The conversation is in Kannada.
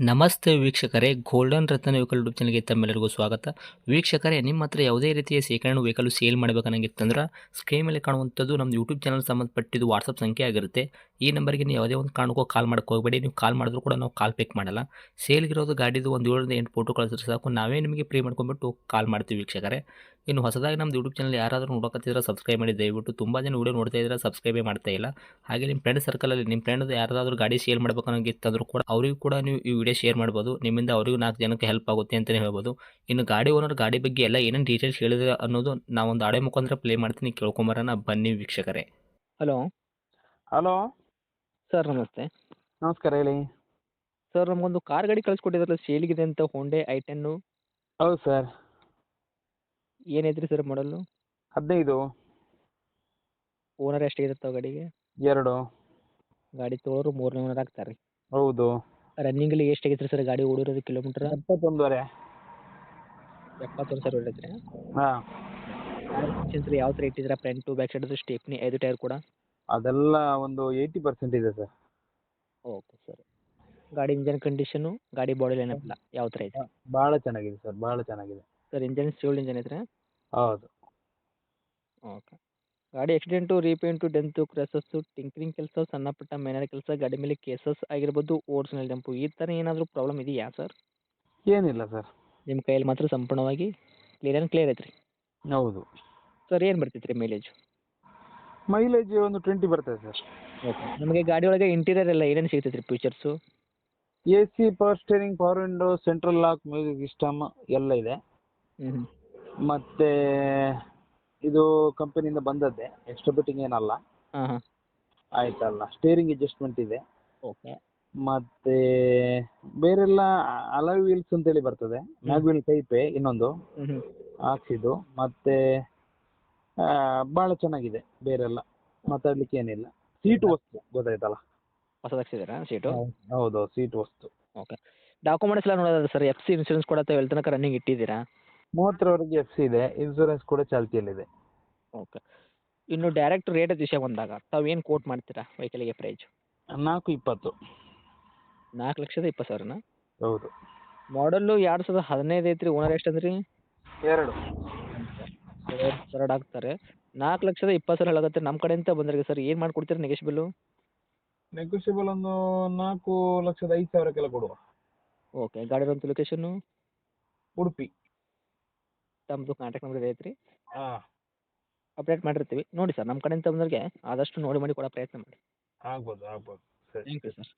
ನಮಸ್ತೆ ವೀಕ್ಷಕರೇ, ಗೋಲ್ಡನ್ ರತ್ನ ವೆಹಿಕಲ್ ಯೂಟ್ಯೂಬ್ ಚಾನಲ್ಗೆ ತಮ್ಮೆಲ್ಲರಿಗೂ ಸ್ವಾಗತ. ವೀಕ್ಷಕರೇ, ನಿಮ್ಮ ಹತ್ರ ಯಾವುದೇ ರೀತಿಯ ಶೇಖರಣೆ ವೆಹಿಕಲ್ ಸೇಲ್ ಮಾಡಬೇಕನ್ನಂಗಿತ್ತಂದ್ರೆ ಸ್ಕ್ರೀನ್ ಮೇಲೆ ಕಾಣುವಂಥದ್ದು ನಮ್ಮ ಯೂಟ್ಯೂಬ್ ಚಾನಲ್ ಸಂಬಂಧಪಟ್ಟಿದ್ದು ವಾಟ್ಸಪ್ ಸಂಖ್ಯೆ ಆಗಿರುತ್ತೆ. ಈ ನಂಬರ್ಗೆ ನೀವು ಯಾವುದೇ ಒಂದು ಕಾರಣಕ್ಕೂ ಕಾಲ್ ಮಾಡಕ್ಕೆ ಹೋಗಬೇಡಿ. ನೀವು ಕಾಲ್ ಮಾಡಿದ್ರು ಕೂಡ ನಾವು ಕಾಲ್ ಪಿಕ್ ಮಾಡಲ್ಲ. ಸೇಲ್ಗಿರೋದು ಗಾಡಿದು ಒಂದು 7ರಿಂದ 8 ಫೋಟೋ ಕಳಿಸಿದ್ರೆ ಸಾಕು, ನಾವೇ ನಿಮಗೆ ಪ್ರೀ ಮಾಡ್ಕೊಂಡ್ಬಿಟ್ಟು ಕಾಲ್ ಮಾಡ್ತೀವಿ ವೀಕ್ಷಕರೇ. ಇನ್ನು ಹೊಸದಾಗಿ ನಮ್ಮದು ಯೂಟ್ಯೂಬ್ ಚಾನಲ್ ಯಾರಾದರೂ ನೋಡೋಕತ್ತಿದ್ರೆ ಸಬ್ಸ್ಕ್ರೈಬ್ ಮಾಡಿ ದಯವಿಟ್ಟು. ತುಂಬ ಜನ ವೀಡಿಯೋ ನೋಡ್ತಾ ಇದ್ದಾರೆ, ಸಬ್ಸ್ಕ್ರೈಬೇ ಮಾಡ್ತಾ ಇಲ್ಲ. ಹಾಗೆ ನಿಮ್ಮ ಫ್ರೆಂಡ್ ಸರ್ಕಲಲ್ಲಿ ನಿಮ್ಮ ಫ್ರೆಂಡ್ ಯಾರಾದರೂ ಗಾಡಿ ಸೇಲ್ ಮಾಡಬೇಕನ್ನೋಂಗಿತ್ತಂದ್ರೂ ಕೂಡ ಅವರಿಗೂ ಕೂಡ ನೀವು ಈ ವಿಡಿಯೋ ಶೇರ್ ಮಾಡ್ಬೋದು. ನಿಮ್ಮಿಂದ ಅವರಿಗೂ 4 ಜನಕ್ಕೆ ಹೆಲ್ಪ್ ಆಗುತ್ತೆ ಅಂತಲೇ ಹೇಳ್ಬೋದು. ಇನ್ನು ಗಾಡಿ ಓನರ್ ಗಾಡಿ ಬಗ್ಗೆ ಎಲ್ಲ ಏನೇನು ಡೀಟೇಲ್ಸ್ ಹೇಳಿದ್ರೆ ಅನ್ನೋದು ನಾವೊಂದು ಆಡಿಯೋ ಮುಖಾಂತರ ಪ್ಲೇ ಮಾಡ್ತೀನಿ, ಕೇಳ್ಕೊಂಬರೋಣ ಬನ್ನಿ ವೀಕ್ಷಕರೇ. ಹಲೋ ಹಲೋ ಸರ್, ನಮಸ್ತೆ ನಮಸ್ಕಾರ ಹೇಳಿ. ಸರ್. ನಮಗೊಂದು ಕಾರ್ ಗಾಡಿ ಕಳಿಸ್ಕೊಟ್ಟಿದ್ರಲ್ಲ, ಸೇಲಿಗಿದೆ ಅಂತ, ಹೋಂಡೆ ಐ10. ಹೌದು ಸರ್. ಏನೈತ್ರಿ ಸರ್ ಮಾಡಲು? 15. ಓನರ್ ಎಷ್ಟಾಗಿರುತ್ತೆ ಗಾಡಿಗೆ? 2. ಗಾಡಿ ತೊಗೊಳೋರು 3ನೇ ಓನರ್ ಆಗ್ತಾರೆ. ಹೌದು. ರನ್ನಿಂಗಲ್ಲಿ ಎಷ್ಟು ಆಗೈತ್ರಿ ಸರ್ ಗಾಡಿ ಓಡಿರೋದು ಕಿಲೋಮೀಟ್ರ್? 71. 71 ಸರ್ ಹೊಡೈತ್ರಿ. ಹಾಂ, ಫೀಚರ್ಸ್ ಯಾವ ಥರ ಇಟ್ಟಿದ್ದೀರಾ? Front back side stepney 5 tyre ಕೂಡ? ಅದೆಲ್ಲ ಒಂದು 80% ಇದೆ ಸರ್. Okay sir. ಗಾಡಿ ಇಂಜನ್ ಕಂಡೀಷನು, ಗಾಡಿ ಬಾಡಿ ಲೈನಪ್ ಎಲ್ಲ ಯಾವ ಥರ ಐತೆ? ಭಾಳ ಚೆನ್ನಾಗಿದೆ ಸರ್, ಭಾಳ ಚೆನ್ನಾಗಿದೆ. ಸರ್ ಇಂಜನ್ ಫ್ಯೂಲ್ ಇಂಜನ್ ಐತ್ರಿ? ಹೌದು. ಓಕೆ. ಗಾಡಿ ಆಕ್ಸಿಡೆಂಟು, ರೀಪೇಂಟು, ಡೆಂತು, ಕ್ರ್ಯಾಸಸ್ಸು, ಟಿಂಕರಿಂಗ್ ಕೆಲಸ, ಸಣ್ಣ ಪುಟ್ಟ ಮೈನರ್ ಕೆಲಸ, ಗಾಡಿ ಮೇಲೆ ಕೇಸಸ್ ಆಗಿರ್ಬೋದು, ಓರಿಜಿನಲ್ ಡಂಪು, ಈ ಥರ ಏನಾದರೂ ಪ್ರಾಬ್ಲಮ್ ಇದೆಯಾ ಸರ್? ಏನಿಲ್ಲ ಸರ್. ನಿಮ್ಮ ಕೈಯಲ್ಲಿ ಮಾತ್ರ ಸಂಪೂರ್ಣವಾಗಿ ಕ್ಲಿಯರ್ ಐತ್ರಿ. ಹೌದು. ಸರ್ ಏನು ಬರ್ತೈತೆ ರೀ ಮೈಲೇಜು? ಮೈಲೇಜ್ ಒಂದು 20 ಬರ್ತದೆ ಸರ್. ಓಕೆ. ನಮಗೆ ಗಾಡಿ ಒಳಗೆ ಇಂಟೀರಿಯರ್ ಎಲ್ಲ ಏನೇನು ಸಿಗ್ತೈತೆ ರೀ features? AC, power steering, power window, central lock, music system ಎಲ್ಲ ಇದೆ. ಹ್ಞೂ. ಮತ್ತು ಇದು ಕಂಪನಿಯಿಂದ ಬಂದದ್ದೇ, ಎಕ್ಸ್ಟ್ರಾ ಫಿಟ್ಟಿಂಗ್ ಏನಲ್ಲ. ಹಾಂ ಹಾಂ. ಆಯ್ತಲ್ಲ, ಸ್ಟೇರಿಂಗ್ ಅಡ್ಜಸ್ಟ್ಮೆಂಟ್ ಇದೆ. ಓಕೆ. ಮತ್ತೆ ಬೇರೆಲ್ಲ ಅಲಾಯ್ ವೀಲ್ಸ್ ಅಂತೇಳಿ ಬರ್ತದೆ. ಮ್ಯಾಗ್ ವೀಲ್ ಟೈಪೇ ಇನ್ನೊಂದು ಹ್ಞೂ ಹ್ಞೂ. ಹಾಕ್ಸಿದ್ದು. ಮತ್ತೆ ಭಾಳ ಚೆನ್ನಾಗಿದೆ. ಬೇರೆಲ್ಲ ಮಾತಾಡ್ಲಿಕ್ಕೆ ಏನಿಲ್ಲ. ಸೀಟು ವಸ್ತು ಗೊತ್ತಾಯ್ತಲ್ಲ. ಹೊಸದು ಹಾಕ್ಸಿದ್ದೀರಾ ಸೀಟು? ಹೌದು, ಸೀಟು ವಸ್ತು. ಓಕೆ. ಡಾಕ್ಯುಮೆಂಟ್ಸ್ ಎಲ್ಲ ನೋಡೋದಾದ್ರೆ ಸರ್, FC ಇನ್ಸೂರೆನ್ಸ್ ಕೂಡ ತಾವು ಎಲ್ಲಿ ತನಕ ರನ್ನಿಂಗ್ ಇಟ್ಟಿದ್ದೀರಾ? 30ರವರೆಗೆ FC ಇದೆ. ಇನ್ಸೂರೆನ್ಸ್ ಕೂಡ ಚಾಲ್ತಿಯಲ್ಲಿದೆ. ಓಕೆ. ಇನ್ನು ಡೈರೆಕ್ಟ್ ರೇಟ್ ವಿಷಯ ಬಂದಾಗ ತಾವು ಏನು ಕೋಟ್ ಮಾಡ್ತೀರಾ ವೆಹಿಕಲ್ಗೆ ಪ್ರೈಜ್? 420. 4,20,000 ಹೌದು. ಮಾಡಲ್ಲು 2015 ಐತ್ರಿ. ಓನರ್ ಎಷ್ಟು ಅಂದ್ರಿ? 2. ಎರಡು ಆಗ್ತಾರೆ. 4,20,000 ಹೇಳಕತ್ತೀರಿ. ನಮ್ಮ ಕಡೆಯಿಂದ ಬಂದ್ರಿಗೆ ಸರ್ ಏನು ಮಾಡ್ಕೊಡ್ತೀರಿ ನೆಗೆಶ್ಬಿಲ್ಲು? ನೆಗೋಷಿಯಬಲ್ ಒಂದು 4,05,000ಕ್ಕೆಲ್ಲ ಕೊಡುವ. ಓಕೆ. ಗಾಡಿ ಇರೋಂಥ ಲೊಕೇಶನ್ನು? ಉಡುಪಿ. ತಮ್ಮದು ಕಾಂಟ್ಯಾಕ್ಟ್ ನಂಬರ್ ಇದೆ ಐತ್ರಿ? ಹಾಂ, ಅಪ್ಡೇಟ್ ಮಾಡಿರ್ತೀವಿ ನೋಡಿ ಸರ್. ನಮ್ಮ ಕಡೆಯಿಂದ ಬಂದವ್ರಿಗೆ ಆದಷ್ಟು ನೋಡಿ ಮಾಡಿ ಕೊಡೋ ಪ್ರಯತ್ನ ಮಾಡಿ. ಆಗ್ಬೋದು. ಸರಿ. Thank you sir.